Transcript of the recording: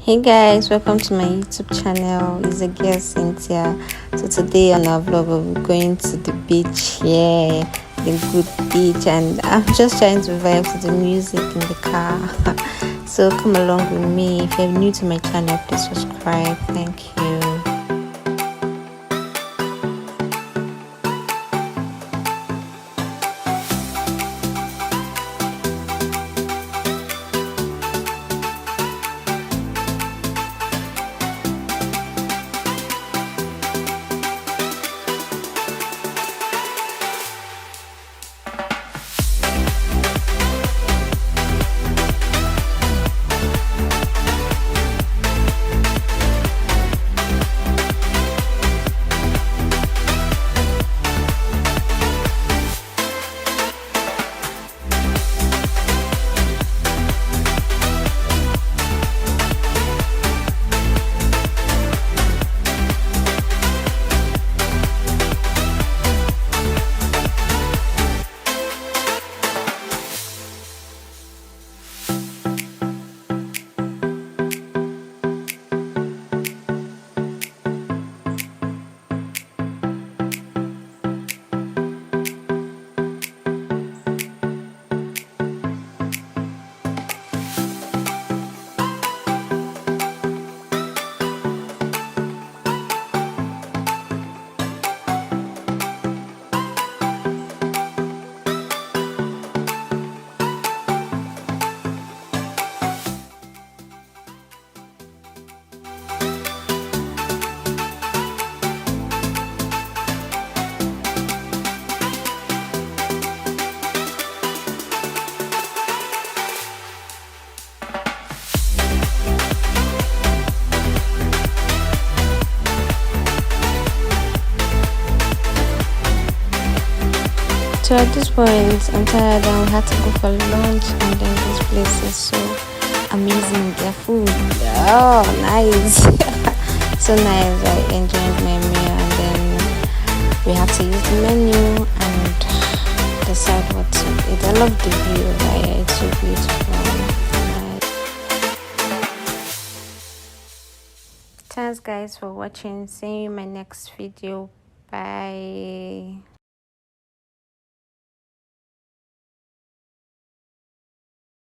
Hey guys, welcome to my YouTube channel. It's a girl Cynthia. So today on our vlog we'll be going to the beach, the good beach, and I'm just trying to vibe to the music in the car. So come along with me. If you're new to my channel, please subscribe. Thank you. So at this point, I'm tired and we had to go for lunch, and then this place is so amazing. Their food, oh nice, so nice. I enjoyed my meal, and then we have to use the menu and decide what to eat. I love the view, right? It's so beautiful. Right. Thanks guys for watching. See you in my next video. Bye.